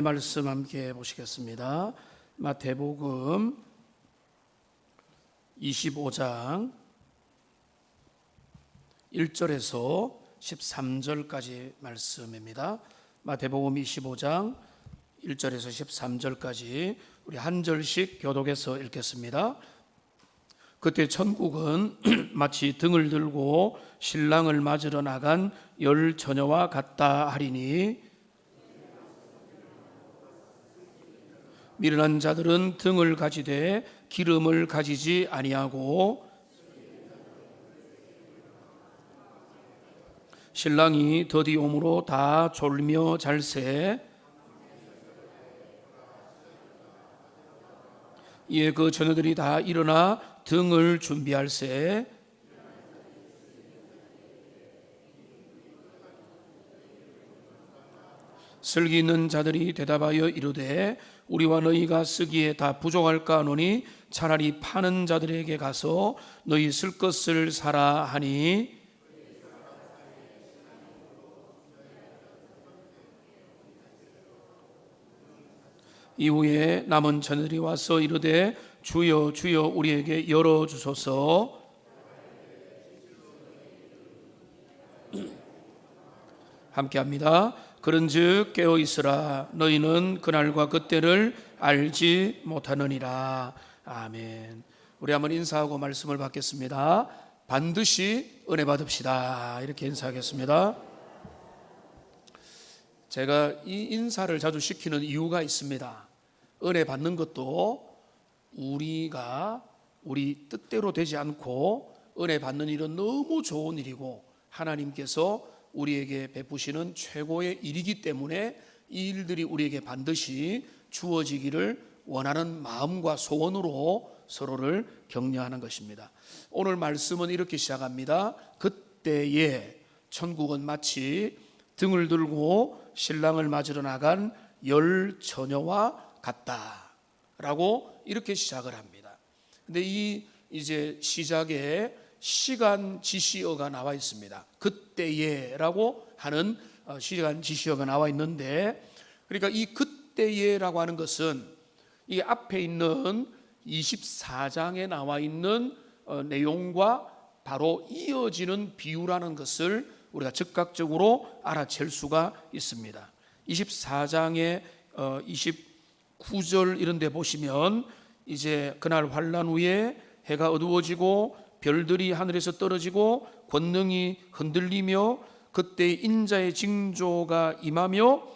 말씀 함께 보시겠습니다. 마태복음 25장 1절에서 13절까지 말씀입니다. 마태복음 25장 1절에서 13절까지 우리 한 절씩 교독해서 읽겠습니다. 그때 천국은 마치 등을 들고 신랑을 맞으러 나간 열 처녀와 같다 하리니, 미련한 자들은 등을 가지되 기름을 가지지 아니하고, 신랑이 더디 오므로 다 졸며 잘세. 이에 그 처녀들이 다 일어나 등을 준비할세. 슬기 있는 자들이 대답하여 이르되, 우리와 너희가 쓰기에 다 부족할까 하노니 차라리 파는 자들에게 가서 너희 쓸 것을 사라 하니, 이후에 남은 처녀들이 와서 이르되, 주여 주여 우리에게 열어주소서. 함께합니다. 그런즉 깨어 있으라. 너희는 그날과 그때를 알지 못하느니라. 아멘. 우리 한번 인사하고 말씀을 받겠습니다. 반드시 은혜 받읍시다. 이렇게 인사하겠습니다. 제가 이 인사를 자주 시키는 이유가 있습니다. 은혜 받는 것도 우리가 우리 뜻대로 되지 않고 은혜 받는 일은 너무 좋은 일이고 하나님께서 우리에게 베푸시는 최고의 일이기 때문에 이 일들이 우리에게 반드시 주어지기를 원하는 마음과 소원으로 서로를 격려하는 것입니다. 오늘 말씀은 이렇게 시작합니다. 그때에 천국은 마치 등을 들고 신랑을 맞으러 나간 열 처녀와 같다 라고 이렇게 시작을 합니다. 근데 이 이제 시작에 시간 지시어가 나와 있습니다. 그때에라고 하는 시간 지시어가 나와 있는데, 그러니까 이 그때에라고 하는 것은 이 앞에 있는 24장에 나와 있는 내용과 바로 이어지는 비유라는 것을 우리가 즉각적으로 알아챌 수가 있습니다. 24장의 29절 이런 데 보시면, 이제 그날 환난 후에 해가 어두워지고 별들이 하늘에서 떨어지고 권능이 흔들리며 그때 인자의 징조가 임하며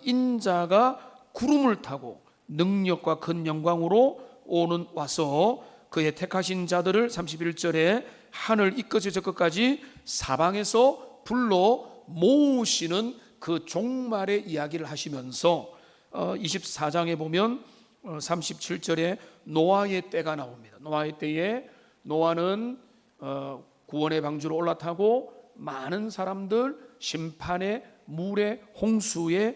인자가 구름을 타고 능력과 큰 영광으로 와서 그의 택하신 자들을 31절에 하늘 이 끝에 저 끝까지 사방에서 불러 모으시는 그 종말의 이야기를 하시면서 24장에 보면 37절에 노아의 때가 나옵니다. 노아의 때에 노아는 구원의 방주로 올라타고 많은 사람들 심판의 물의 홍수에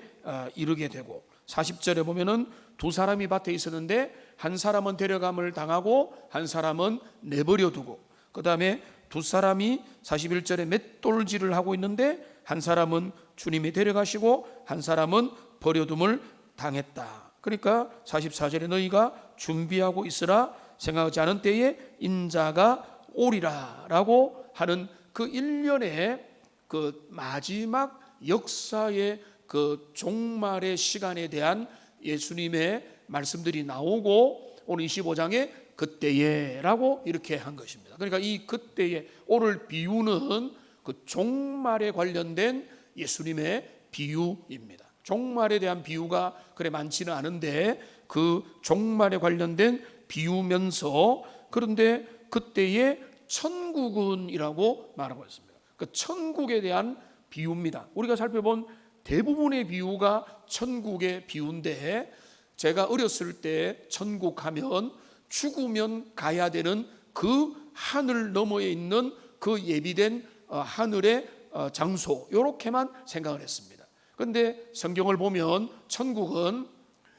이르게 되고, 40절에 보면은 두 사람이 밭에 있었는데 한 사람은 데려감을 당하고 한 사람은 내버려 두고, 그 다음에 두 사람이 41절에 맷돌질을 하고 있는데 한 사람은 주님이 데려가시고 한 사람은 버려둠을 당했다. 그러니까 44절에 너희가 준비하고 있으라. 생각하지 않은 때에 인자가 오리라 라고 하는 그 일련의 그 마지막 역사의 그 종말의 시간에 대한 예수님의 말씀들이 나오고, 오늘 25장에 그때에 라고 이렇게 한 것입니다. 그러니까 이 그때에, 오늘 비유는 그 종말에 관련된 예수님의 비유입니다. 종말에 대한 비유가 그래 많지는 않은데 그 종말에 관련된 비유면서, 그런데 그때의 천국은이라고 말하고 있습니다. 그 천국에 대한 비유입니다. 우리가 살펴본 대부분의 비유가 천국의 비유인데, 제가 어렸을 때 천국 하면 죽으면 가야 되는 그 하늘 너머에 있는 그 예비된 하늘의 장소, 이렇게만 생각을 했습니다. 그런데 성경을 보면 천국은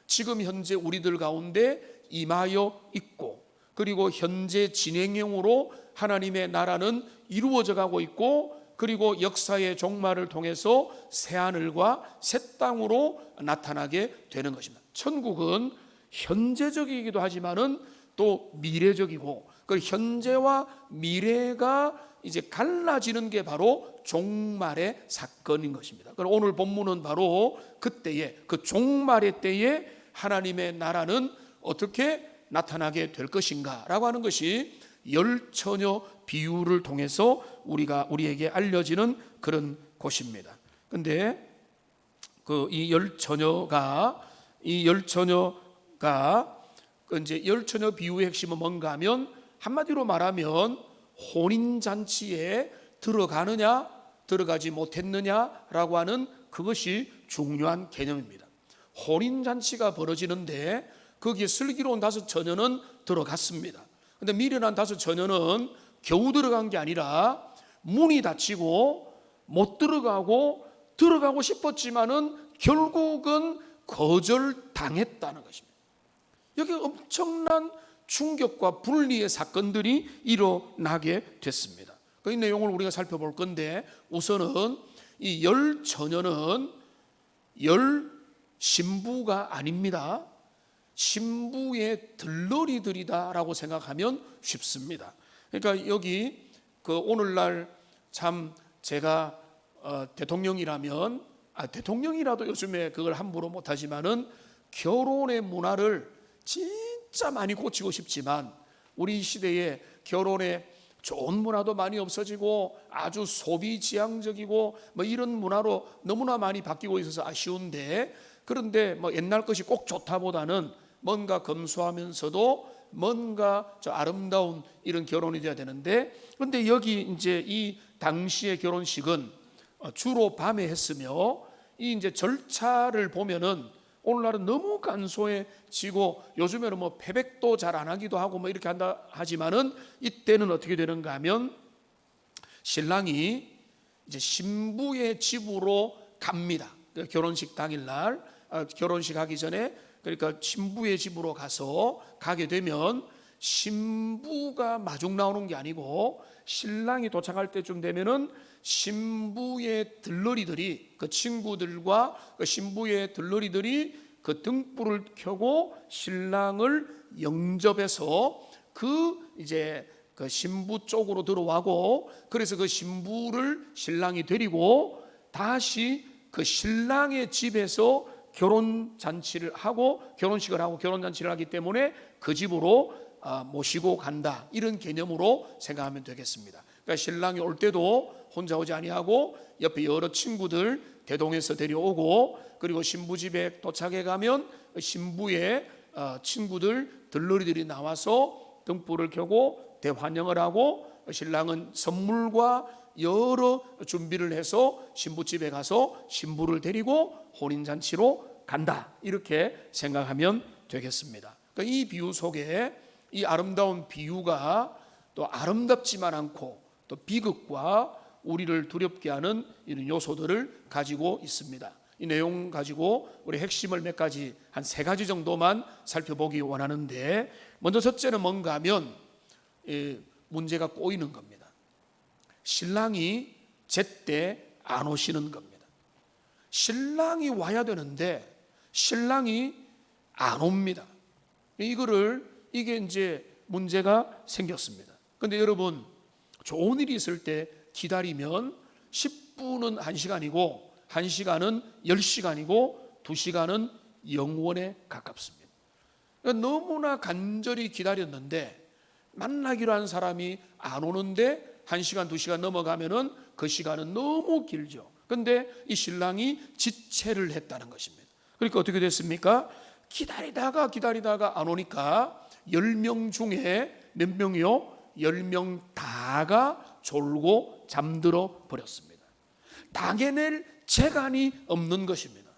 지금 현재 우리들 가운데 임하여 있고, 그리고 현재 진행형으로 하나님의 나라는 이루어져 가고 있고, 그리고 역사의 종말을 통해서 새하늘과 새 땅으로 나타나게 되는 것입니다. 천국은 현재적이기도 하지만은 또 미래적이고, 그 현재와 미래가 이제 갈라지는 게 바로 종말의 사건인 것입니다. 그럼 오늘 본문은 바로 그때에, 그 종말의 때에 하나님의 나라는 어떻게 나타나게 될 것인가 라고 하는 것이 열 처녀 비유를 통해서 우리에게 알려지는 그런 곳입니다. 근데 이 열 처녀가 이제 열 처녀 비유의 핵심은 뭔가 하면, 한마디로 말하면 혼인 잔치에 들어가느냐 들어가지 못했느냐라고 하는 그것이 중요한 개념입니다. 혼인 잔치가 벌어지는데 거기에 슬기로운 5 처녀는 들어갔습니다. 근데 미련한 5 처녀는 겨우 들어간 게 아니라 문이 닫히고 못 들어가고 싶었지만은 결국은 거절당했다는 것입니다. 여기 엄청난 충격과 분리의 사건들이 일어나게 됐습니다. 이 내용을 우리가 살펴볼 건데, 우선은 이 열 처녀는 열 신부가 아닙니다. 신부의 들러리들이다라고 생각하면 쉽습니다. 그러니까 여기 오늘날 참 제가 대통령이라도 요즘에 그걸 함부로 못하지만은 결혼의 문화를 진짜 많이 고치고 싶지만, 우리 시대에 결혼의 좋은 문화도 많이 없어지고 아주 소비지향적이고 이런 문화로 너무나 많이 바뀌고 있어서 아쉬운데, 그런데 옛날 것이 꼭 좋다보다는 뭔가 검소하면서도 뭔가 아름다운 이런 결혼이 돼야 되는데, 그런데 여기 이제 이 당시의 결혼식은 주로 밤에 했으며, 이 이제 절차를 보면은 오늘날은 너무 간소해지고 요즘에는 패백도 잘 안 하기도 하고 이렇게 한다 하지만은, 이때는 어떻게 되는가 하면 신랑이 이제 신부의 집으로 갑니다. 결혼식 당일날, 결혼식 하기 전에, 그러니까 신부의 집으로 가게 되면 신부가 마중 나오는 게 아니고, 신랑이 도착할 때쯤 되면은 신부의 들러리들이, 그 친구들과 그 신부의 들러리들이 그 등불을 켜고 신랑을 영접해서 이제 그 신부 쪽으로 들어와고, 그래서 그 신부를 신랑이 데리고 다시 그 신랑의 집에서 결혼식을 하고 결혼잔치를 하기 때문에 그 집으로 모시고 간다, 이런 개념으로 생각하면 되겠습니다. 그러니까 신랑이 올 때도 혼자 오지 아니하고 옆에 여러 친구들 대동해서 데려오고, 그리고 신부 집에 도착해 가면 신부의 친구들 들러리들이 나와서 등불을 켜고 대환영을 하고, 신랑은 선물과 여러 준비를 해서 신부집에 가서 신부를 데리고 혼인잔치로 간다, 이렇게 생각하면 되겠습니다. 그러니까 이 비유 속에 이 아름다운 비유가 또 아름답지만 않고 또 비극과 우리를 두렵게 하는 이런 요소들을 가지고 있습니다. 이 내용 가지고 우리 핵심을 몇 가지, 한 3가지 정도만 살펴보기 원하는데, 먼저 첫째는 뭔가 하면 문제가 꼬이는 겁니다. 신랑이 제때 안 오시는 겁니다. 신랑이 와야 되는데 신랑이 안 옵니다. 이게 이제 문제가 생겼습니다. 그런데 여러분, 좋은 일이 있을 때 기다리면 10분은 1시간이고 1시간은 10시간이고 2시간은 영원에 가깝습니다. 그러니까 너무나 간절히 기다렸는데 만나기로 한 사람이 안 오는데 1시간 2시간 넘어가면은 그 시간은 너무 길죠. 그런데 이 신랑이 지체를 했다는 것입니다. 그러니까 어떻게 됐습니까? 기다리다가 안 오니까 10명 중에 몇 명이요? 10명 다가 졸고 잠들어 버렸습니다. 당해낼 재간이 없는 것입니다.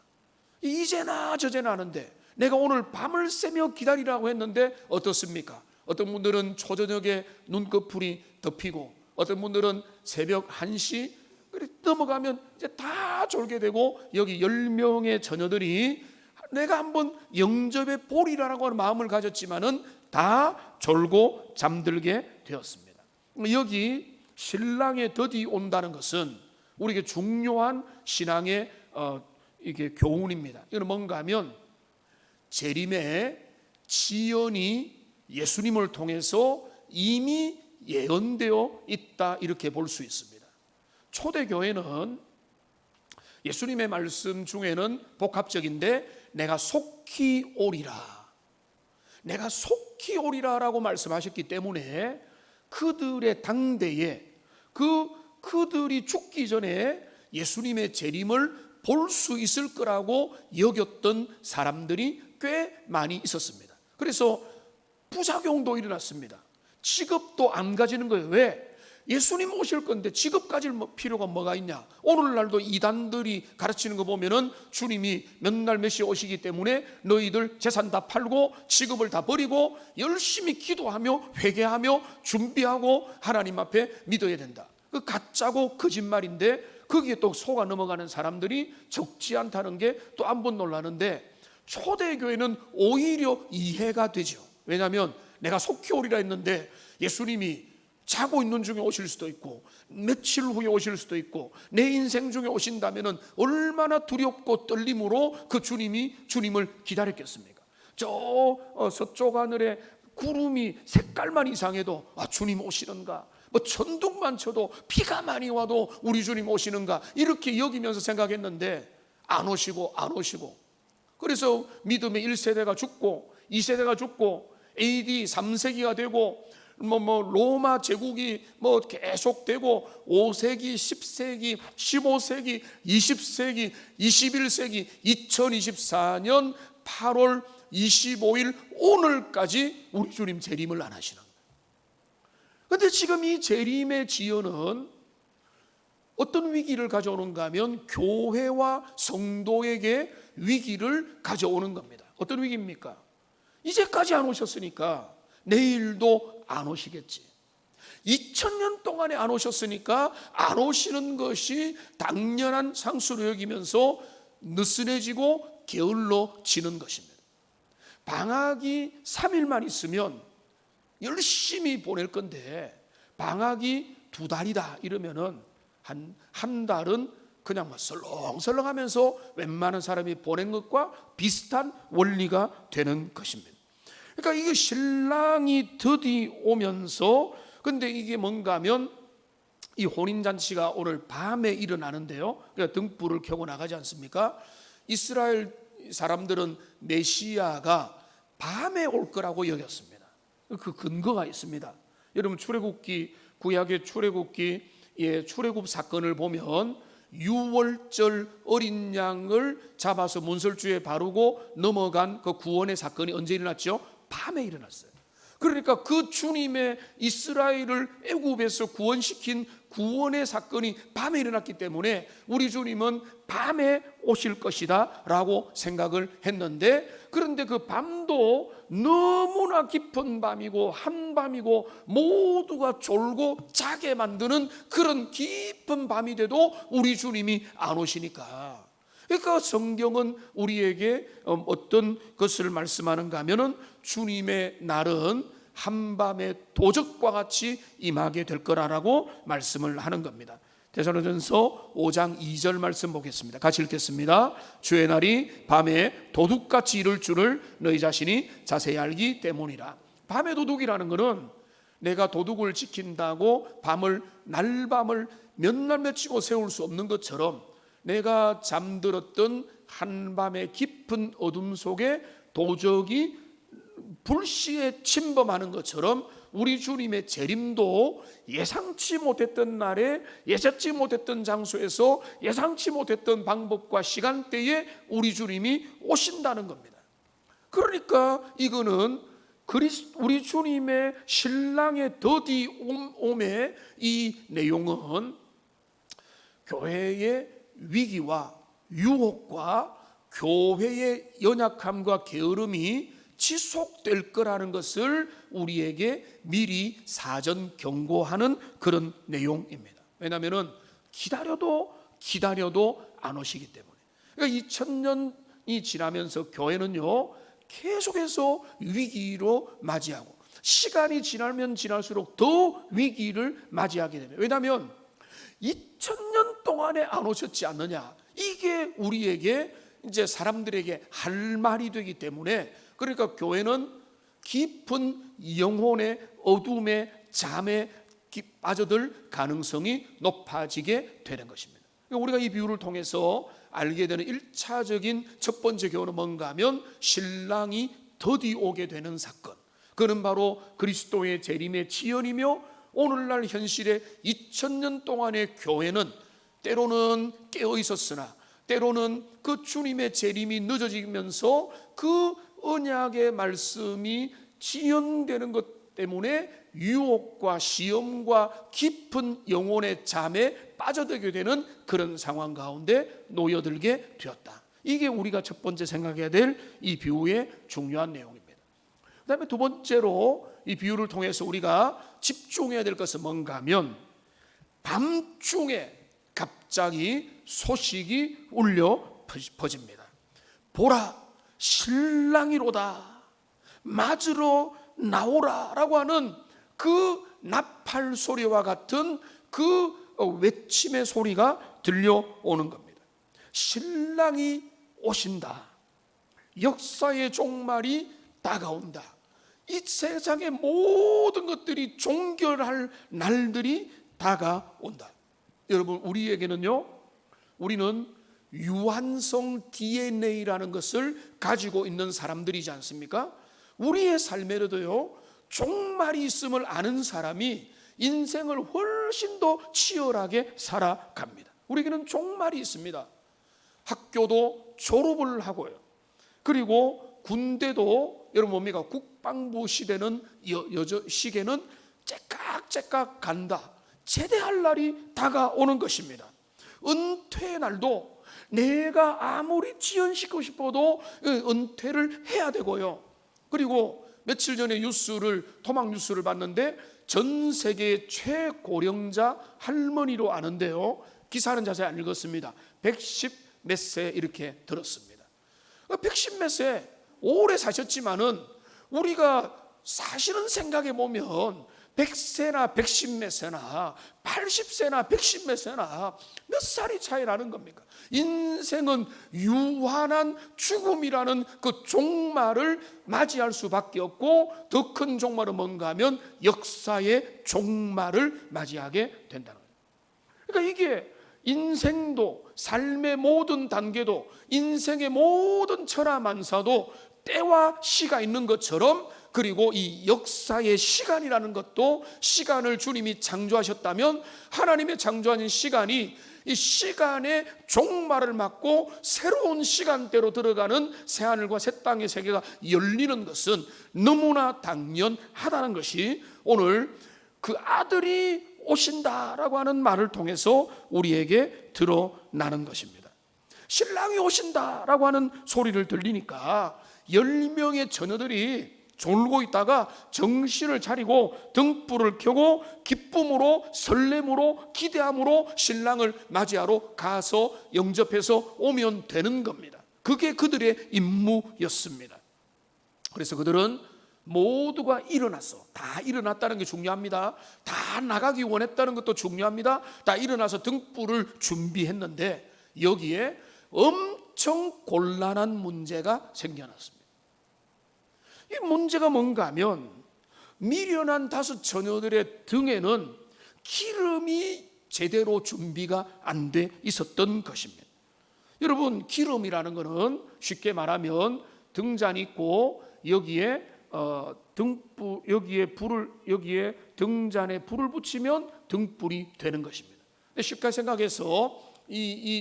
이제나 저제나 하는데, 내가 오늘 밤을 새며 기다리라고 했는데 어떻습니까? 어떤 분들은 초저녁에 눈꺼풀이 덮이고, 어떤 분들은 새벽 1시 넘어가면 이제 다 졸게 되고, 여기 10명의 처녀들이 내가 한번 영접해 보리라고 하는 마음을 가졌지만은 다 졸고 잠들게 되었습니다. 여기 신랑의 덫이 온다는 것은 우리에게 중요한 신앙의 이게 교훈입니다. 이건 뭔가 하면 재림의 지연이 예수님을 통해서 이미 예언되어 있다, 이렇게 볼 수 있습니다. 초대교회는 예수님의 말씀 중에는 복합적인데 내가 속히 오리라, 내가 속히 오리라 라고 말씀하셨기 때문에 그들의 당대에 그들이 죽기 전에 예수님의 재림을 볼 수 있을 거라고 여겼던 사람들이 꽤 많이 있었습니다. 그래서 부작용도 일어났습니다. 직업도 안 가지는 거예요. 왜? 예수님 오실 건데 직업 가질 필요가 뭐가 있냐? 오늘날도 이단들이 가르치는 거 보면은 주님이 몇 날 몇 시에 오시기 때문에 너희들 재산 다 팔고 직업을 다 버리고 열심히 기도하며 회개하며 준비하고 하나님 앞에 믿어야 된다. 그 가짜고 거짓말인데 거기에 또 속아 넘어가는 사람들이 적지 않다는 게 또 한 번 놀라는데, 초대교회는 오히려 이해가 되죠. 왜냐하면 내가 속히 오리라 했는데 예수님이 자고 있는 중에 오실 수도 있고 며칠 후에 오실 수도 있고 내 인생 중에 오신다면 얼마나 두렵고 떨림으로 그 주님을 기다렸겠습니까? 저 서쪽 하늘에 구름이 색깔만 이상해도 주님 오시는가, 뭐 천둥만 쳐도 비가 많이 와도 우리 주님 오시는가, 이렇게 여기면서 생각했는데 안 오시고 그래서 믿음의 1세대가 죽고 2세대가 죽고 AD 3세기가 되고 로마 제국이 계속되고 5세기, 10세기, 15세기, 20세기, 21세기, 2024년 8월 25일 오늘까지 우리 주님 재림을 안 하시는 거예요. 그런데 지금 이 재림의 지연은 어떤 위기를 가져오는가 하면 교회와 성도에게 위기를 가져오는 겁니다. 어떤 위기입니까? 이제까지 안 오셨으니까 내일도 안 오시겠지. 2000년 동안에 안 오셨으니까 안 오시는 것이 당연한 상수로 여기면서 느슨해지고 게을러지는 것입니다. 방학이 3일만 있으면 열심히 보낼 건데 방학이 2달이다 이러면은 한 달은 그냥 설렁설렁하면서 웬만한 사람이 보낸 것과 비슷한 원리가 되는 것입니다. 그러니까 이게 신랑이 드디 오면서, 근데 이게 뭔가 하면 이 혼인잔치가 오늘 밤에 일어나는데요. 그러니까 등불을 켜고 나가지 않습니까? 이스라엘 사람들은 메시아가 밤에 올 거라고 여겼습니다. 그 근거가 있습니다. 여러분 출애굽기, 구약의 출애굽기 출애굽 사건을 보면 유월절 어린 양을 잡아서 문설주에 바르고 넘어간 그 구원의 사건이 언제 일어났죠? 밤에 일어났어요. 그러니까 그 주님의 이스라엘을 애굽에서 구원시킨 구원의 사건이 밤에 일어났기 때문에 우리 주님은 밤에 오실 것이다 라고 생각을 했는데, 그런데 그 밤도 너무나 깊은 밤이고 한밤이고 모두가 졸고 자게 만드는 그런 깊은 밤이 돼도 우리 주님이 안 오시니까, 그러니까 성경은 우리에게 어떤 것을 말씀하는가 하면은 주님의 날은 한밤의 도적과 같이 임하게 될 거라고 말씀을 하는 겁니다. 데살로니가전서 5장 2절 말씀 보겠습니다. 같이 읽겠습니다. 주의 날이 밤에 도둑같이 이를 줄을 너희 자신이 자세히 알기 때문이라. 밤의 도둑이라는 것은 내가 도둑을 지킨다고 날밤을 몇 날 며치고 세울 수 없는 것처럼 내가 잠들었던 한밤의 깊은 어둠 속에 도적이 불시에 침범하는 것처럼 우리 주님의 재림도 예상치 못했던 날에 예상치 못했던 장소에서 예상치 못했던 방법과 시간대에 우리 주님이 오신다는 겁니다. 그러니까 이거는 우리 주님의 신랑의 더디 옴의 이 내용은 교회의 위기와 유혹과 교회의 연약함과 게으름이 지속될 거라는 것을 우리에게 미리 사전 경고하는 그런 내용입니다. 왜냐하면 기다려도 안 오시기 때문에. 그러니까 2000년이 지나면서 교회는요 계속해서 위기로 맞이하고, 시간이 지나면 지날수록 더 위기를 맞이하게 됩니다. 왜냐하면 2000년 동안에 안 오셨지 않느냐, 이게 우리에게 이제 사람들에게 할 말이 되기 때문에, 그러니까 교회는 깊은 영혼의 어둠의 잠에 빠져들 가능성이 높아지게 되는 것입니다. 우리가 이 비유를 통해서 알게 되는 1차적인 첫 번째 교훈은 뭔가 하면, 신랑이 더디 오게 되는 사건, 그는 바로 그리스도의 재림의 지연이며, 오늘날 현실의 2000년 동안의 교회는 때로는 깨어 있었으나 때로는 그 주님의 재림이 늦어지면서 그 언약의 말씀이 지연되는 것 때문에 유혹과 시험과 깊은 영혼의 잠에 빠져들게 되는 그런 상황 가운데 놓여들게 되었다. 이게 우리가 첫 번째 생각해야 될 이 비유의 중요한 내용입니다. 그 다음에 두 번째로 이 비유를 통해서 우리가 집중해야 될 것은 뭔가 하면, 밤중에 갑자기 소식이 울려 퍼집니다. 보라, 신랑이로다, 맞으러 나오라 라고 하는 그 나팔 소리와 같은 그 외침의 소리가 들려오는 겁니다. 신랑이 오신다. 역사의 종말이 다가온다. 이 세상의 모든 것들이 종결할 날들이 다가온다. 여러분, 우리에게는요, 우리는 유한성 DNA라는 것을 가지고 있는 사람들이지 않습니까? 우리의 삶에도요, 종말이 있음을 아는 사람이 인생을 훨씬 더 치열하게 살아갑니다. 우리에게는 종말이 있습니다. 학교도 졸업을 하고요, 그리고 군대도 여러분 뭡니까? 국방부 시대는 시계는 째깍째깍 간다. 제대할 날이 다가오는 것입니다. 은퇴의 날도 내가 아무리 지연시키고 싶어도 은퇴를 해야 되고요. 그리고 며칠 전에 토막 뉴스를 봤는데, 전 세계 최고령자 할머니로 아는데요, 기사는 자세히 안 읽었습니다. 110 몇 세 이렇게 들었습니다. 110 몇 세 오래 사셨지만은 우리가 사실은 생각해 보면 100세나 110 몇 세나 80세나 110 몇 세나 몇 살이 차이 나는 겁니까? 인생은 유한한 죽음이라는 그 종말을 맞이할 수밖에 없고, 더 큰 종말은 뭔가 하면 역사의 종말을 맞이하게 된다는 거예요. 그러니까 이게 인생도, 삶의 모든 단계도, 인생의 모든 천하만사도 때와 시가 있는 것처럼, 그리고 이 역사의 시간이라는 것도, 시간을 주님이 창조하셨다면 하나님의 창조하신 시간이 이 시간의 종말을 맞고 새로운 시간대로 들어가는 새하늘과 새 땅의 세계가 열리는 것은 너무나 당연하다는 것이 오늘 그 아들이 오신다라고 하는 말을 통해서 우리에게 드러나는 것입니다. 신랑이 오신다라고 하는 소리를 들리니까 10명의 처녀들이 졸고 있다가 정신을 차리고 등불을 켜고 기쁨으로, 설렘으로, 기대함으로 신랑을 맞이하러 가서 영접해서 오면 되는 겁니다. 그게 그들의 임무였습니다. 그래서 그들은 모두가 일어났어. 다 일어났다는 게 중요합니다. 다 나가기 원했다는 것도 중요합니다. 다 일어나서 등불을 준비했는데, 여기에 엄청 곤란한 문제가 생겨났습니다. 이 문제가 뭔가 하면, 미련한 5 처녀들의 등에는 기름이 제대로 준비가 안 돼 있었던 것입니다. 여러분, 기름이라는 것은 쉽게 말하면 등잔이 있고 여기에 여기에 등잔에 불을 붙이면 등불이 되는 것입니다. 쉽게 생각해서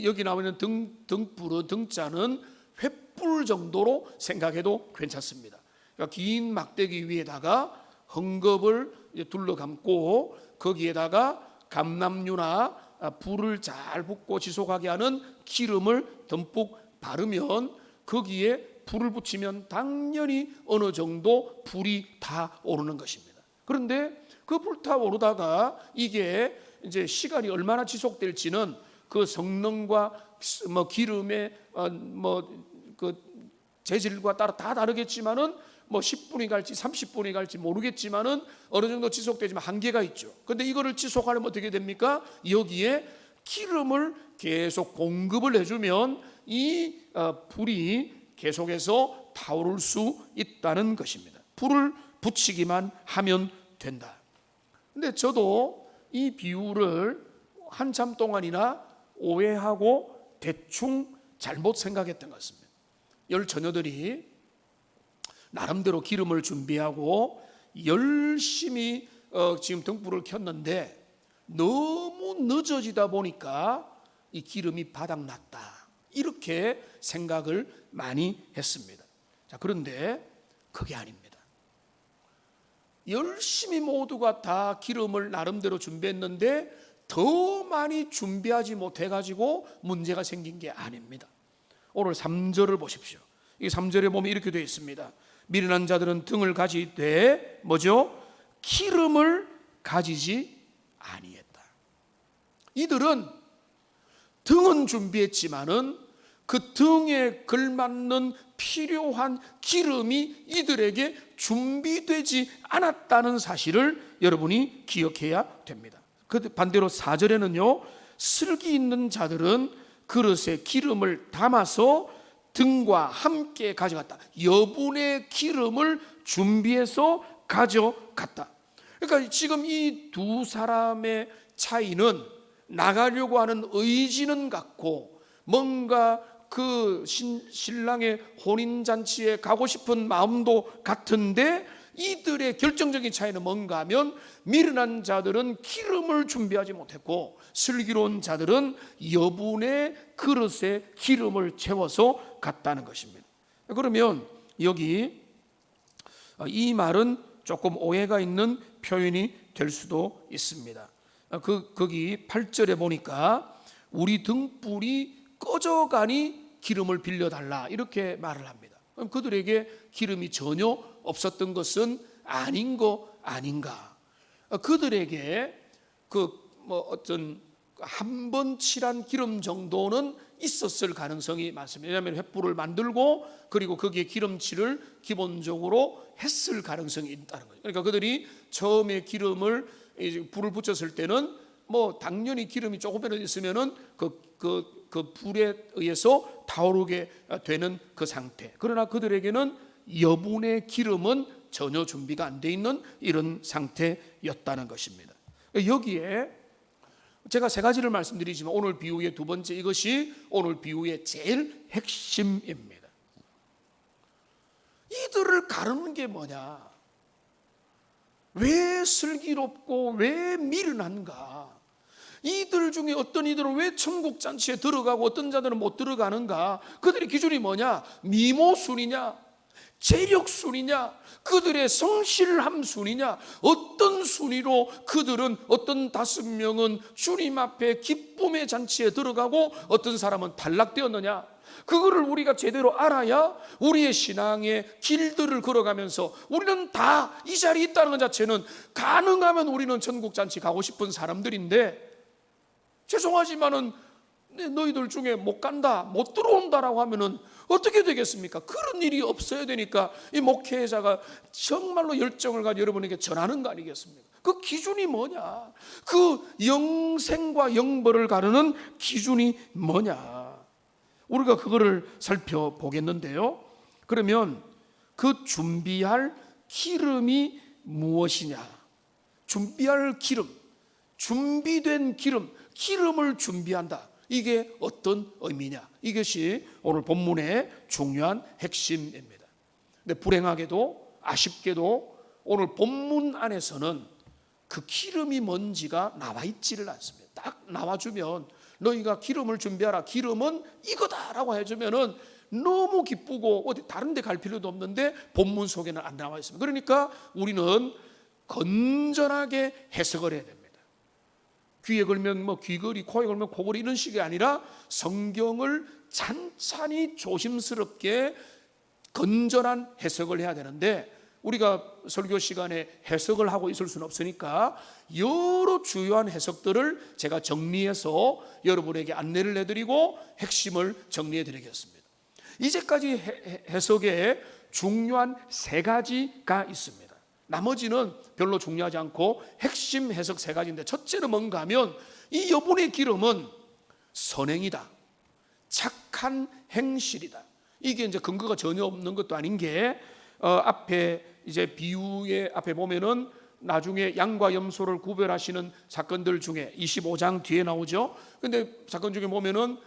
여기 나오는 등불은, 등잔은 횃불 정도로 생각해도 괜찮습니다. 그러니까 긴 막대기 위에다가 헝겊을 둘러감고 거기에다가 감람유나 불을 잘 붙고 지속하게 하는 기름을 듬뿍 바르면, 거기에 불을 붙이면 당연히 어느 정도 불이 다 오르는 것입니다. 그런데 그 불타오르다가 이게 이제 시간이 얼마나 지속될지는 그 성능과 기름의 그 재질과 따라 다 다르겠지만은 뭐 10분이 갈지 30분이 갈지 모르겠지만은 어느 정도 지속되지만 한계가 있죠. 근데 이거를 지속하려면 어떻게 됩니까? 여기에 기름을 계속 공급을 해주면 이 불이 계속해서 타오를 수 있다는 것입니다. 불을 붙이기만 하면 된다. 근데 저도 이 비유를 한참 동안이나 오해하고 대충 잘못 생각했던 것 같습니다. 열 처녀들이 나름대로 기름을 준비하고 열심히 지금 등불을 켰는데 너무 늦어지다 보니까 이 기름이 바닥났다, 이렇게 생각을 많이 했습니다. 자, 그런데 그게 아닙니다. 열심히 모두가 다 기름을 나름대로 준비했는데 더 많이 준비하지 못해가지고 문제가 생긴 게 아닙니다. 오늘 3절을 보십시오. 이 3절에 보면 이렇게 되어 있습니다. 미련한 자들은 등을 가지되 뭐죠? 기름을 가지지 아니했다. 이들은 등은 준비했지만은 그 등에 걸맞는 필요한 기름이 이들에게 준비되지 않았다는 사실을 여러분이 기억해야 됩니다. 반대로 4절에는요, 슬기 있는 자들은 그릇에 기름을 담아서 등과 함께 가져갔다. 여분의 기름을 준비해서 가져갔다. 그러니까 지금 이 두 사람의 차이는 나가려고 하는 의지는 같고 뭔가 그 신랑의 혼인잔치에 가고 싶은 마음도 같은데 이들의 결정적인 차이는 뭔가 하면 미련한 자들은 기름을 준비하지 못했고 슬기로운 자들은 여분의 그릇에 기름을 채워서 갔다는 것입니다. 그러면 여기 이 말은 조금 오해가 있는 표현이 될 수도 있습니다. 거기 8절에 보니까 우리 등불이 꺼져가니 기름을 빌려달라, 이렇게 말을 합니다. 그럼 그들에게 기름이 전혀 없었던 것은 아닌 거 아닌가? 그들에게 어떤 한 번 칠한 기름 정도는 있었을 가능성이 많습니다. 왜냐하면 횃불을 만들고 그리고 거기에 기름칠을 기본적으로 했을 가능성이 있다는 거예요. 그러니까 그들이 처음에 기름을 불을 붙였을 때는 뭐 당연히 기름이 조금이라도 있으면은 그 불에 의해서 타오르게 되는 그 상태. 그러나 그들에게는 여분의 기름은 전혀 준비가 안 돼 있는 이런 상태였다는 것입니다. 여기에 제가 세 가지를 말씀드리지만 오늘 비유의 두 번째, 이것이 오늘 비유의 제일 핵심입니다. 이들을 가르는 게 뭐냐? 왜 슬기롭고 왜 미련한가? 이들 중에 어떤 이들은 왜 천국 잔치에 들어가고 어떤 자들은 못 들어가는가? 그들의 기준이 뭐냐? 미모순이냐? 재력순이냐? 그들의 성실함 순이냐? 어떤 순위로 그들은, 어떤 5명은 주님 앞에 기쁨의 잔치에 들어가고 어떤 사람은 탈락되었느냐? 그거를 우리가 제대로 알아야 우리의 신앙의 길들을 걸어가면서 우리는 다 이 자리에 있다는 것 자체는, 가능하면 우리는 천국 잔치 가고 싶은 사람들인데, 죄송하지만은 너희들 중에 못 간다, 못 들어온다라고 하면은 어떻게 되겠습니까? 그런 일이 없어야 되니까 이 목회자가 정말로 열정을 가지고 여러분에게 전하는 거 아니겠습니까? 그 기준이 뭐냐? 그 영생과 영벌을 가르는 기준이 뭐냐? 우리가 그거를 살펴보겠는데요. 그러면 그 준비할 기름이 무엇이냐? 준비할 기름, 준비된 기름, 기름을 준비한다. 이게 어떤 의미냐? 이것이 오늘 본문의 중요한 핵심입니다. 근데 불행하게도, 아쉽게도 오늘 본문 안에서는 그 기름이 뭔지가 나와 있지를 않습니다. 딱 나와주면 너희가 기름을 준비하라, 기름은 이거다라고 해주면은 너무 기쁘고 어디 다른 데 갈 필요도 없는데 본문 속에는 안 나와 있습니다. 그러니까 우리는 건전하게 해석을 해야 됩니다. 귀에 걸면 뭐 귀걸이, 코에 걸면 코걸이, 이런 식이 아니라 성경을 찬찬히 조심스럽게 건전한 해석을 해야 되는데, 우리가 설교 시간에 해석을 하고 있을 수는 없으니까 여러 주요한 해석들을 제가 정리해서 여러분에게 안내를 해드리고 핵심을 정리해 드리겠습니다. 이제까지 해석의 중요한 세 가지가 있습니다. 나머지는 별로 중요하지 않고 핵심 해석 세 가지인데, 첫째는 뭔가 하면 이 여분의 기름은 선행이다, 착한 행실이다. 이게 이제 근거가 전혀 없는 것도 아닌 게 앞에 이제 비유의 앞에 보면은 나중에 양과 염소를 구별하시는 사건들 중에 25장 뒤에 나오죠. 근데 사건 중에 보면은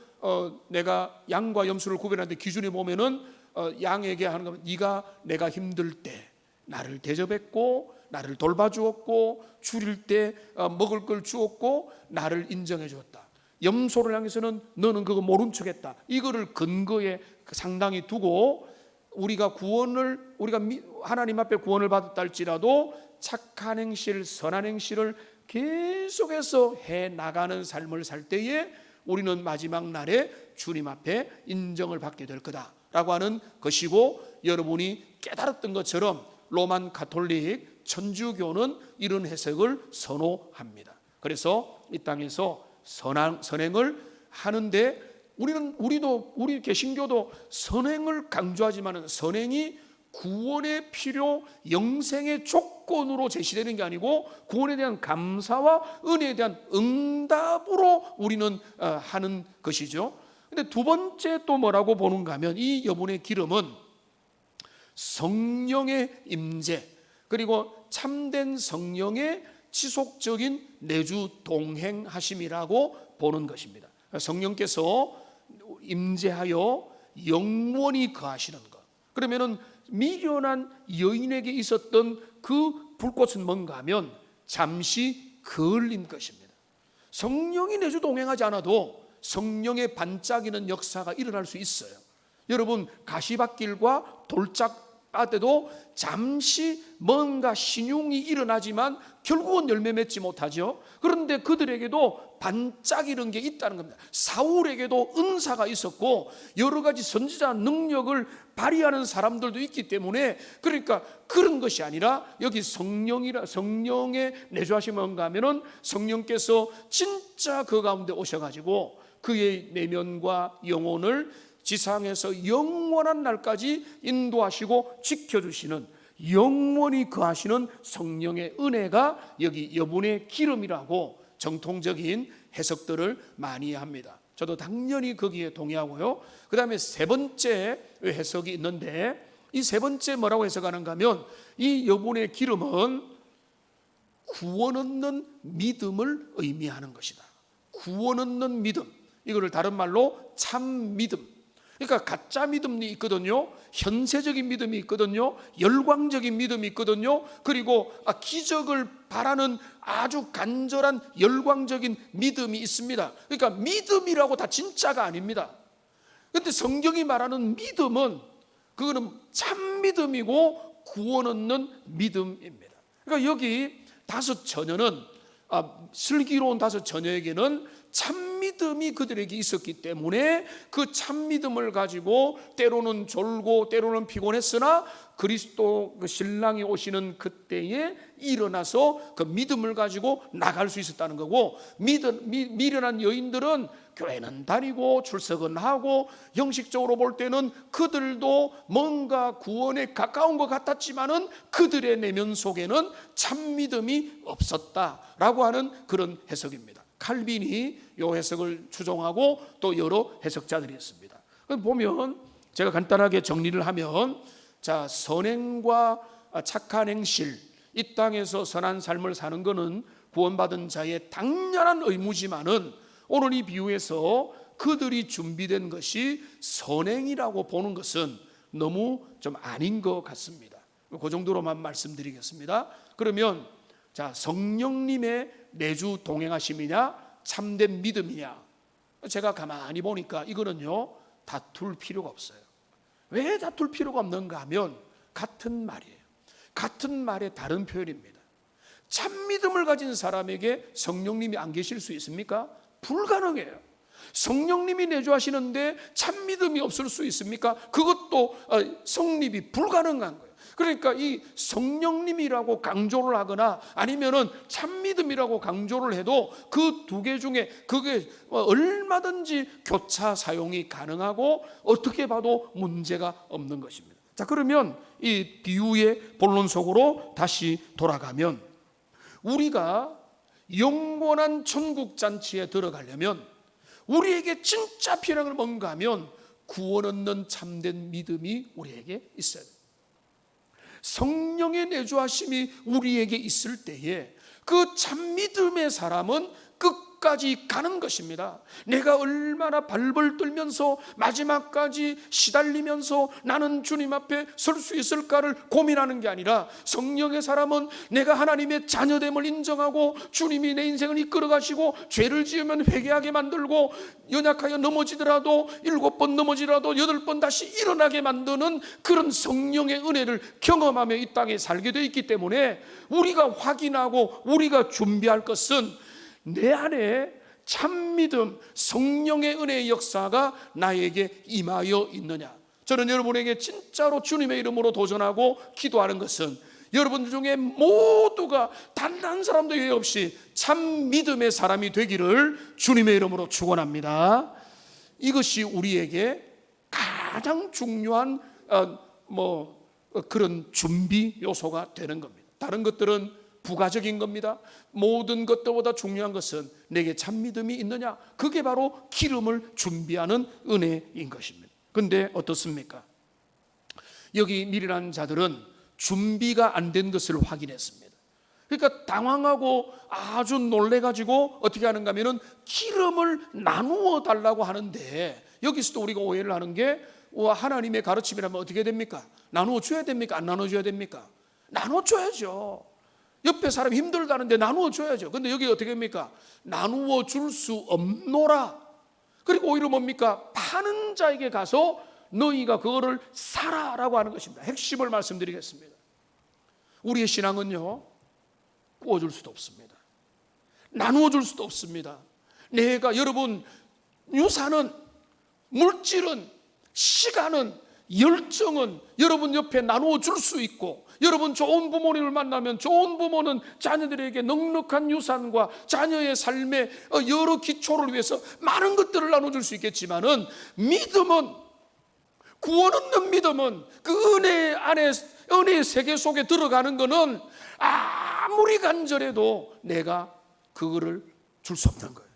내가 양과 염소를 구별하는데 기준에 보면은 양에게 하는 건, 네가 내가 힘들 때 나를 대접했고 나를 돌봐주었고 줄일 때 먹을 걸 주었고 나를 인정해 주었다. 염소를 향해서는 너는 그거 모른 척했다. 이거를 근거에 상당히 두고 우리가 하나님 앞에 구원을 받았다 할지라도 착한 행실, 선한 행실을 계속해서 해 나가는 삶을 살 때에 우리는 마지막 날에 주님 앞에 인정을 받게 될 거다라고 하는 것이고, 여러분이 깨달았던 것처럼 로만 가톨릭 천주교는 이런 해석을 선호합니다. 그래서 이 땅에서 선행을 하는데 우리 개신교도 선행을 강조하지만 선행이 구원의 필요, 영생의 조건으로 제시되는 게 아니고 구원에 대한 감사와 은혜에 대한 응답으로 우리는 하는 것이죠. 근데 두 번째 또 뭐라고 보는가 하면 이 여분의 기름은 성령의 임재, 그리고 참된 성령의 지속적인 내주 동행하심이라고 보는 것입니다. 성령께서 임재하여 영원히 거하시는 것. 그러면은 미련한 여인에게 있었던 그 불꽃은 뭔가 하면 잠시 그을린 것입니다. 성령이 내주 동행하지 않아도 성령의 반짝이는 역사가 일어날 수 있어요. 여러분, 가시밭길과 돌짝밭에도 잠시 뭔가 신용이 일어나지만 결국은 열매 맺지 못하죠. 그런데 그들에게도 반짝이는 게 있다는 겁니다. 사울에게도 은사가 있었고 여러 가지 선지자 능력을 발휘하는 사람들도 있기 때문에, 그러니까 그런 것이 아니라 여기 성령의 내주하심이 뭔가 하면은 성령께서 진짜 그 가운데 오셔가지고 그의 내면과 영혼을 지상에서 영원한 날까지 인도하시고 지켜주시는, 영원히 거하시는 성령의 은혜가 여기 여분의 기름이라고 정통적인 해석들을 많이 합니다. 저도 당연히 거기에 동의하고요. 그 다음에 세 번째 해석이 있는데, 이 세 번째 뭐라고 해석하는가 하면 이 여분의 기름은 구원 얻는 믿음을 의미하는 것이다. 구원 얻는 믿음, 이거를 다른 말로 참 믿음. 그러니까 가짜 믿음이 있거든요. 현세적인 믿음이 있거든요. 열광적인 믿음이 있거든요. 그리고 기적을 바라는 아주 간절한 열광적인 믿음이 있습니다. 그러니까 믿음이라고 다 진짜가 아닙니다. 그런데 성경이 말하는 믿음은 그거는 참 믿음이고 구원 얻는 믿음입니다. 그러니까 여기 다섯 처녀는 슬기로운 다섯 처녀에게는 참 믿음이 그들에게 있었기 때문에 그 참 믿음을 가지고 때로는 졸고 때로는 피곤했으나 그리스도 그 신랑이 오시는 그때에 일어나서 그 믿음을 가지고 나갈 수 있었다는 거고, 미련한 여인들은 교회는 다니고 출석은 하고 형식적으로 볼 때는 그들도 뭔가 구원에 가까운 것 같았지만은 그들의 내면 속에는 참 믿음이 없었다라고 하는 그런 해석입니다. 칼빈이 이 해석을 추종하고 또 여러 해석자들이 있습니다. 보면 제가 간단하게 정리를 하면, 자, 선행과 착한 행실, 이 땅에서 선한 삶을 사는 것은 구원받은 자의 당연한 의무지만은 오늘 이 비유에서 그들이 준비된 것이 선행이라고 보는 것은 너무 좀 아닌 것 같습니다. 그 정도로만 말씀드리겠습니다. 그러면 자, 성령님의 내주 동행하심이냐 참된 믿음이냐, 제가 가만히 보니까 이거는요 다툴 필요가 없어요. 왜 다툴 필요가 없는가 하면 같은 말이에요. 같은 말의 다른 표현입니다. 참 믿음을 가진 사람에게 성령님이 안 계실 수 있습니까? 불가능해요. 성령님이 내주하시는데 참 믿음이 없을 수 있습니까? 그것도 성립이 불가능한 거예요. 그러니까 이 성령님이라고 강조를 하거나 아니면은 참 믿음이라고 강조를 해도 그 두 개 중에 그게 얼마든지 교차 사용이 가능하고 어떻게 봐도 문제가 없는 것입니다. 자, 그러면 이 비유의 본론 속으로 다시 돌아가면, 우리가 영원한 천국 잔치에 들어가려면 우리에게 진짜 필요한 건 뭔가 하면 구원 얻는 참된 믿음이 우리에게 있어야 돼요. 성령의 내주하심이 우리에게 있을 때에 그 참믿음의 사람은 끝까지 가는 것입니다. 내가 얼마나 발벌 떨면서 마지막까지 시달리면서 나는 주님 앞에 설 수 있을까를 고민하는 게 아니라, 성령의 사람은 내가 하나님의 자녀됨을 인정하고 주님이 내 인생을 이끌어 가시고 죄를 지으면 회개하게 만들고 연약하여 넘어지더라도 7번 넘어지더라도 8번 다시 일어나게 만드는 그런 성령의 은혜를 경험하며 이 땅에 살게 되어 있기 때문에, 우리가 확인하고 우리가 준비할 것은 내 안에 참믿음, 성령의 은혜의 역사가 나에게 임하여 있느냐. 저는 여러분에게 진짜로 주님의 이름으로 도전하고 기도하는 것은, 여러분 중에 모두가 단 한 사람도 예외 없이 참믿음의 사람이 되기를 주님의 이름으로 축원합니다. 이것이 우리에게 가장 중요한 그런 준비 요소가 되는 겁니다. 다른 것들은 부가적인 겁니다. 모든 것들보다 중요한 것은 내게 참믿음이 있느냐, 그게 바로 기름을 준비하는 은혜인 것입니다. 그런데 어떻습니까? 여기 미련한 자들은 준비가 안 된 것을 확인했습니다. 그러니까 당황하고 아주 놀래가지고 어떻게 하는가 하면은 기름을 나누어 달라고 하는데, 여기서도 우리가 오해를 하는 게, 하나님의 가르침이라면 어떻게 됩니까? 나누어 줘야 됩니까? 안 나누어 줘야 됩니까? 나누어 줘야죠. 옆에 사람이 힘들다는데 나누어 줘야죠. 근데 여기 어떻게 합니까? 나누어 줄 수 없노라. 그리고 오히려 뭡니까? 파는 자에게 가서 너희가 그거를 사라라고 하는 것입니다. 핵심을 말씀드리겠습니다. 우리의 신앙은요, 구워줄 수도 없습니다. 나누어 줄 수도 없습니다. 내가, 여러분, 유산은, 물질은, 시간은, 열정은 여러분 옆에 나누어 줄 수 있고, 여러분 좋은 부모님을 만나면 좋은 부모는 자녀들에게 넉넉한 유산과 자녀의 삶의 여러 기초를 위해서 많은 것들을 나눠줄 수 있겠지만은, 믿음은, 구원 얻는 믿음은, 그 은혜 안에, 은혜의 세계 속에 들어가는 것은 아무리 간절해도 내가 그거를 줄 수 없는 거예요.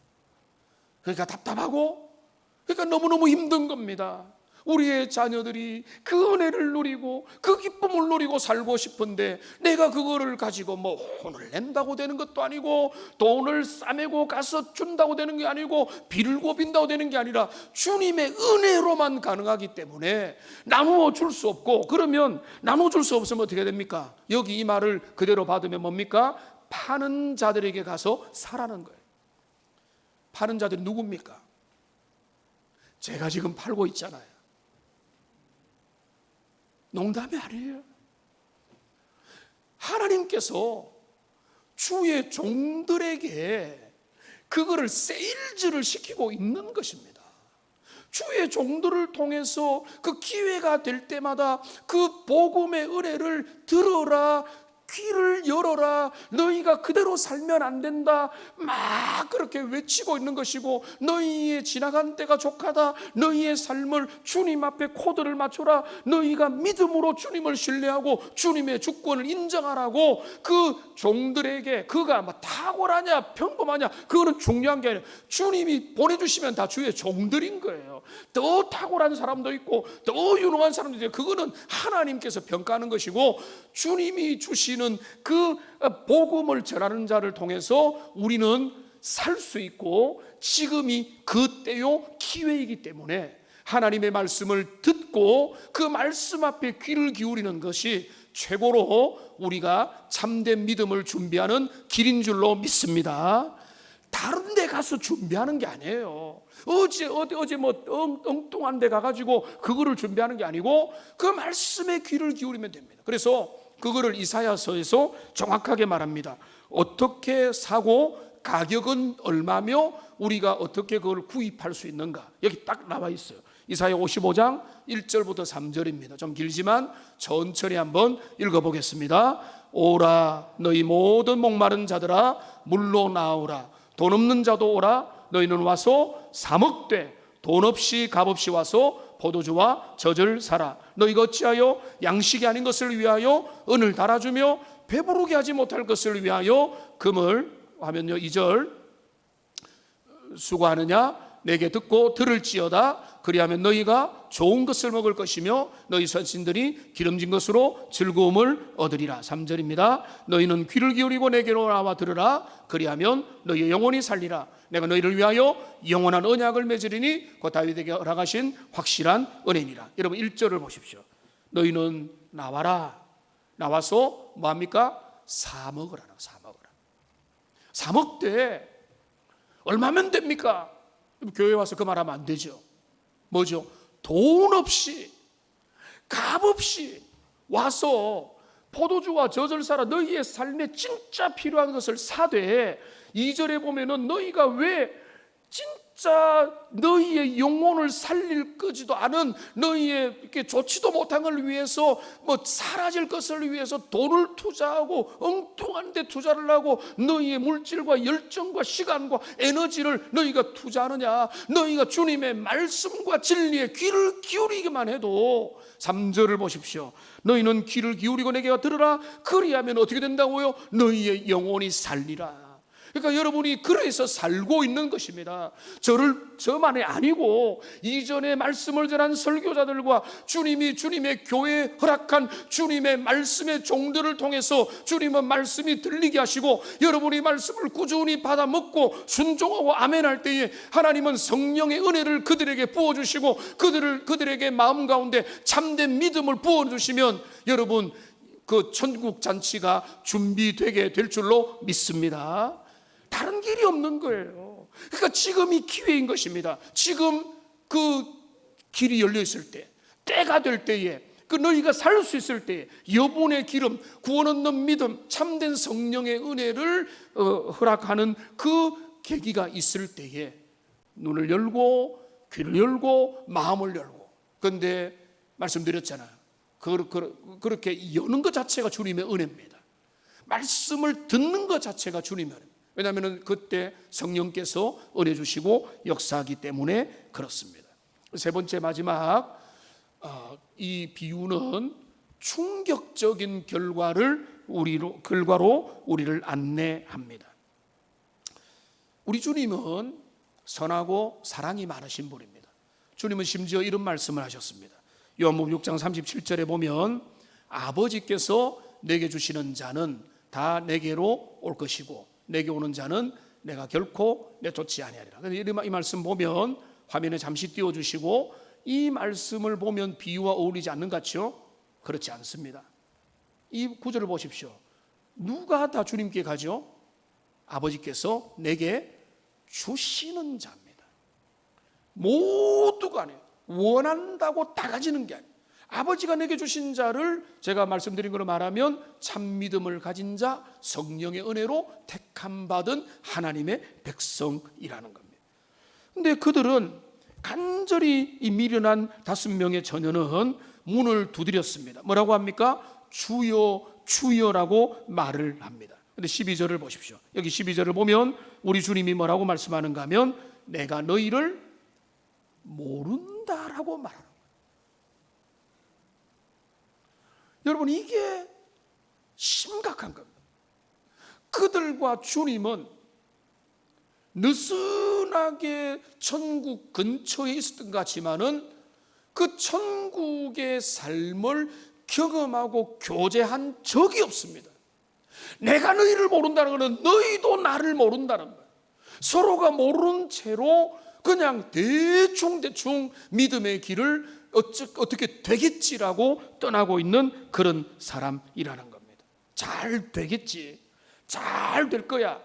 그러니까 답답하고, 그러니까 너무너무 힘든 겁니다. 우리의 자녀들이 그 은혜를 누리고 그 기쁨을 누리고 살고 싶은데, 내가 그거를 가지고 뭐 혼을 낸다고 되는 것도 아니고, 돈을 싸매고 가서 준다고 되는 게 아니고, 빌고 빈다고 되는 게 아니라 주님의 은혜로만 가능하기 때문에 나누어 줄 수 없고, 그러면 나누어 줄 수 없으면 어떻게 됩니까? 여기 이 말을 그대로 받으면 뭡니까? 파는 자들에게 가서 사라는 거예요. 파는 자들이 누굽니까? 제가 지금 팔고 있잖아요. 농담이 아니에요. 하나님께서 주의 종들에게 그거를 세일즈를 시키고 있는 것입니다. 주의 종들을 통해서 그 기회가 될 때마다 그 복음의 은혜를 들어라, 귀를 열어라, 너희가 그대로 살면 안 된다, 막 그렇게 외치고 있는 것이고, 너희의 지나간 때가 족하다, 너희의 삶을 주님 앞에 코드를 맞춰라, 너희가 믿음으로 주님을 신뢰하고 주님의 주권을 인정하라고 그 종들에게, 그가 뭐 탁월하냐 평범하냐 그거는 중요한 게 아니라 주님이 보내주시면 다 주의 종들인 거예요. 더 탁월한 사람도 있고 더 유능한 사람도 있고, 그거는 하나님께서 평가하는 것이고, 주님이 주시는 그 복음을 전하는 자를 통해서 우리는 살 수 있고, 지금이 그 때요 기회이기 때문에 하나님의 말씀을 듣고 그 말씀 앞에 귀를 기울이는 것이 최고로 우리가 참된 믿음을 준비하는 길인 줄로 믿습니다. 다른 데 가서 준비하는 게 아니에요. 어제 뭐 엉뚱한 데 가가지고 그거를 준비하는 게 아니고, 그 말씀에 귀를 기울이면 됩니다. 그래서 그거를 이사야서에서 정확하게 말합니다. 어떻게 사고 가격은 얼마며 우리가 어떻게 그걸 구입할 수 있는가, 여기 딱 나와 있어요. 이사야 55장 1절부터 3절입니다. 좀 길지만 천천히 한번 읽어보겠습니다. 오라, 너희 모든 목마른 자들아 물로 나오라. 돈 없는 자도 오라. 너희는 와서 사 먹되 돈 없이 값없이 와서 포도주와 젖을 사라. 너희가 어찌하여 양식이 아닌 것을 위하여 은을 달아주며 배부르게 하지 못할 것을 위하여 금을 하면요 2절 수고하느냐? 내게 듣고 들을지어다. 그리하면 너희가 좋은 것을 먹을 것이며 너희 선신들이 기름진 것으로 즐거움을 얻으리라. 3절입니다. 너희는 귀를 기울이고 내게로 나와 들으라. 그리하면 너희의 영혼이 살리라. 내가 너희를 위하여 영원한 언약을 맺으리니 곧 다윗에게 허락하신 확실한 은혜니라. 여러분 1절을 보십시오. 너희는 나와라. 나와서 뭐합니까? 사 먹으라. 사 먹으라. 사 먹되 얼마면 됩니까? 교회 와서 그 말하면 안 되죠. 뭐죠? 돈 없이 값 없이 와서 포도주와 젖을 사라. 너희의 삶에 진짜 필요한 것을 사되 2절에 보면은 너희가 왜 진짜 너희의 영혼을 살릴 거지도 않은 너희의 이렇게 좋지도 못한 걸 위해서 뭐 사라질 것을 위해서 돈을 투자하고 엉뚱한 데 투자를 하고 너희의 물질과 열정과 시간과 에너지를 너희가 투자하느냐? 너희가 주님의 말씀과 진리에 귀를 기울이기만 해도 3절을 보십시오. 너희는 귀를 기울이고 내게 들으라. 그리하면 어떻게 된다고요? 너희의 영혼이 살리라. 그러니까 여러분이 그래서 살고 있는 것입니다. 저만이 아니고 이전에 말씀을 전한 설교자들과 주님의 교회에 허락한 주님의 말씀의 종들을 통해서 주님은 말씀이 들리게 하시고 여러분이 말씀을 꾸준히 받아 먹고 순종하고 아멘할 때에 하나님은 성령의 은혜를 그들에게 부어주시고 그들에게 마음 가운데 참된 믿음을 부어주시면 여러분 그 천국 잔치가 준비되게 될 줄로 믿습니다. 다른 길이 없는 거예요. 그러니까 지금이 기회인 것입니다. 지금 그 길이 열려 있을 때, 때가 될 때에, 그 너희가 살 수 있을 때에 여분의 기름, 구원 얻는 믿음, 참된 성령의 은혜를 허락하는 그 계기가 있을 때에 눈을 열고 귀를 열고 마음을 열고. 그런데 말씀드렸잖아요. 그렇게 여는 것 자체가 주님의 은혜입니다. 말씀을 듣는 것 자체가 주님의 은혜입니다. 왜냐하면 그때 성령께서 은혜 주시고 역사하기 때문에 그렇습니다. 세 번째 마지막 이 비유는 충격적인 결과로 우리를 안내합니다. 우리 주님은 선하고 사랑이 많으신 분입니다. 주님은 심지어 이런 말씀을 하셨습니다. 요한복음 6장 37절에 보면 아버지께서 내게 주시는 자는 다 내게로 올 것이고 내게 오는 자는 내가 결코 내쫓지 아니하리라. 이 말씀 보면 화면에 잠시 띄워주시고 이 말씀을 보면 비유와 어울리지 않는 것 같죠? 그렇지 않습니다. 이 구절을 보십시오. 누가 다 주님께 가죠? 아버지께서 내게 주시는 자입니다. 모두가 아니에요. 원한다고 다 가지는 게 아니에요. 아버지가 내게 주신 자를 제가 말씀드린 걸로 말하면 참 믿음을 가진 자, 성령의 은혜로 택함 받은 하나님의 백성이라는 겁니다. 그런데 그들은 간절히 이 미련한 5명의 처녀는 문을 두드렸습니다. 뭐라고 합니까? 주여 주여라고 말을 합니다. 그런데 12절을 보십시오. 여기 12절을 보면 우리 주님이 뭐라고 말씀하는가 하면 내가 너희를 모른다라고 말합니다. 여러분 이게 심각한 겁니다. 그들과 주님은 느슨하게 천국 근처에 있었던 것 같지만은 그 천국의 삶을 경험하고 교제한 적이 없습니다. 내가 너희를 모른다는 것은 너희도 나를 모른다는 거예요. 서로가 모르는 채로 그냥 대충 믿음의 길을 어떻게 되겠지라고 떠나고 있는 그런 사람이라는 겁니다. 잘 되겠지, 잘 될 거야.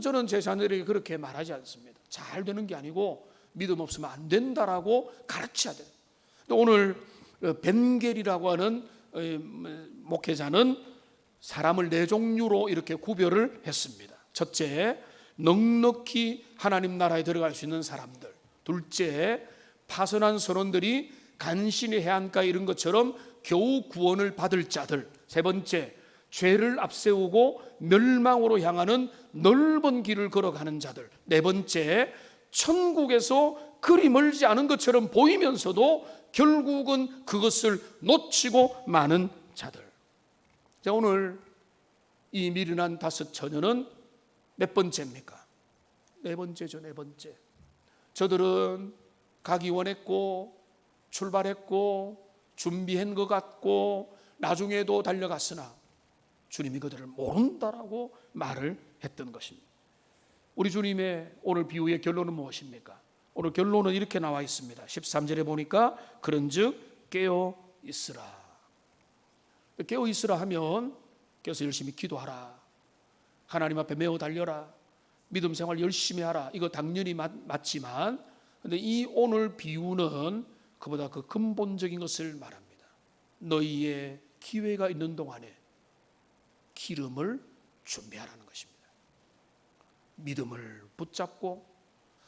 저는 제 자녀들에게 그렇게 말하지 않습니다. 잘 되는 게 아니고 믿음 없으면 안 된다라고 가르쳐야 돼요. 오늘 벤겔이라고 하는 목회자는 사람을 4종류로 이렇게 구별을 했습니다. 첫째, 넉넉히 하나님 나라에 들어갈 수 있는 사람들. 둘째, 파선한 선원들이 간신히 해안가 이런 것처럼 겨우 구원을 받을 자들. 세 번째, 죄를 앞세우고 멸망으로 향하는 넓은 길을 걸어가는 자들. 네 번째, 천국에서 그리 멀지 않은 것처럼 보이면서도 결국은 그것을 놓치고 마는 자들. 자, 오늘 이 미련한 5 처녀는 몇 번째입니까? 4번째죠. 4번째. 저들은 가기 원했고 출발했고 준비한 것 같고 나중에도 달려갔으나 주님이 그들을 모른다라고 말을 했던 것입니다. 우리 주님의 오늘 비유의 결론은 무엇입니까? 오늘 결론은 이렇게 나와 있습니다. 13절에 보니까 그런즉 깨어 있으라. 깨어 있으라 하면 깨어서 열심히 기도하라, 하나님 앞에 매어 달려라, 믿음 생활 열심히 하라, 이거 당연히 맞지만, 근데 이 오늘 비유는 그보다 그 근본적인 것을 말합니다. 너희의 기회가 있는 동안에 기름을 준비하라는 것입니다. 믿음을 붙잡고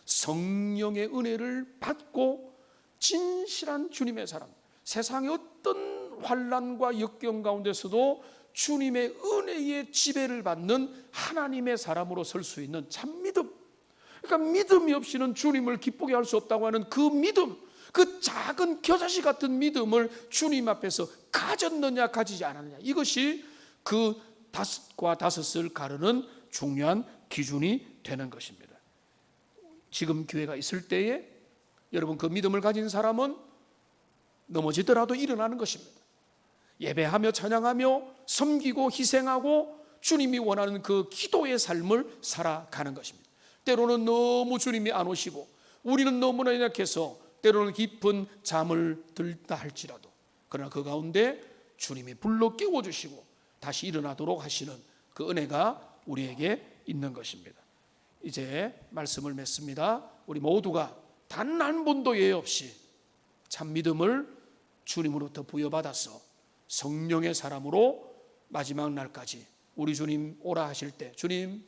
성령의 은혜를 받고 진실한 주님의 사람, 세상의 어떤 환난과 역경 가운데서도 주님의 은혜의 지배를 받는 하나님의 사람으로 설 수 있는 참 믿음. 그러니까 믿음이 없이는 주님을 기쁘게 할 수 없다고 하는 그 믿음, 그 작은 겨자씨 같은 믿음을 주님 앞에서 가졌느냐 가지지 않았느냐, 이것이 그 5과 5을 가르는 중요한 기준이 되는 것입니다. 지금 기회가 있을 때에 여러분 그 믿음을 가진 사람은 넘어지더라도 일어나는 것입니다. 예배하며 찬양하며 섬기고 희생하고 주님이 원하는 그 기도의 삶을 살아가는 것입니다. 때로는 너무 주님이 안 오시고 우리는 너무나 연약해서 때로는 깊은 잠을 들다 할지라도, 그러나 그 가운데 주님이 불러 깨워주시고 다시 일어나도록 하시는 그 은혜가 우리에게 있는 것입니다. 이제 말씀을 맺습니다. 우리 모두가 단 한 번도 예외 없이 참 믿음을 주님으로부터 부여받아서 성령의 사람으로 마지막 날까지 우리 주님 오라 하실 때, 주님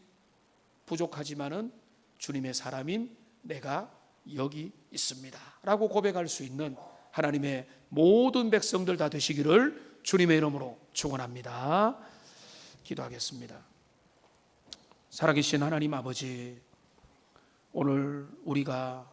부족하지만은 주님의 사람인 내가 여기 있습니다 라고 고백할 수 있는 하나님의 모든 백성들 다 되시기를 주님의 이름으로 축원합니다. 기도하겠습니다. 살아계신 하나님 아버지, 오늘 우리가